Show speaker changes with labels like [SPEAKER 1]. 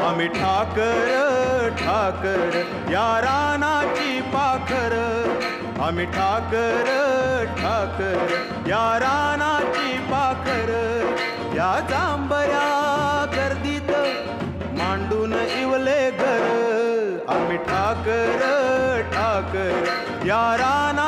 [SPEAKER 1] आम्ही ठाकर ठाकर या रानाची पाखर, आम्ही ठाकर ठाकर या रानाची पाखर, या जांभया गर्दीत मांडून इवले घर, आम्ही ठाकर ठाकर या रानाची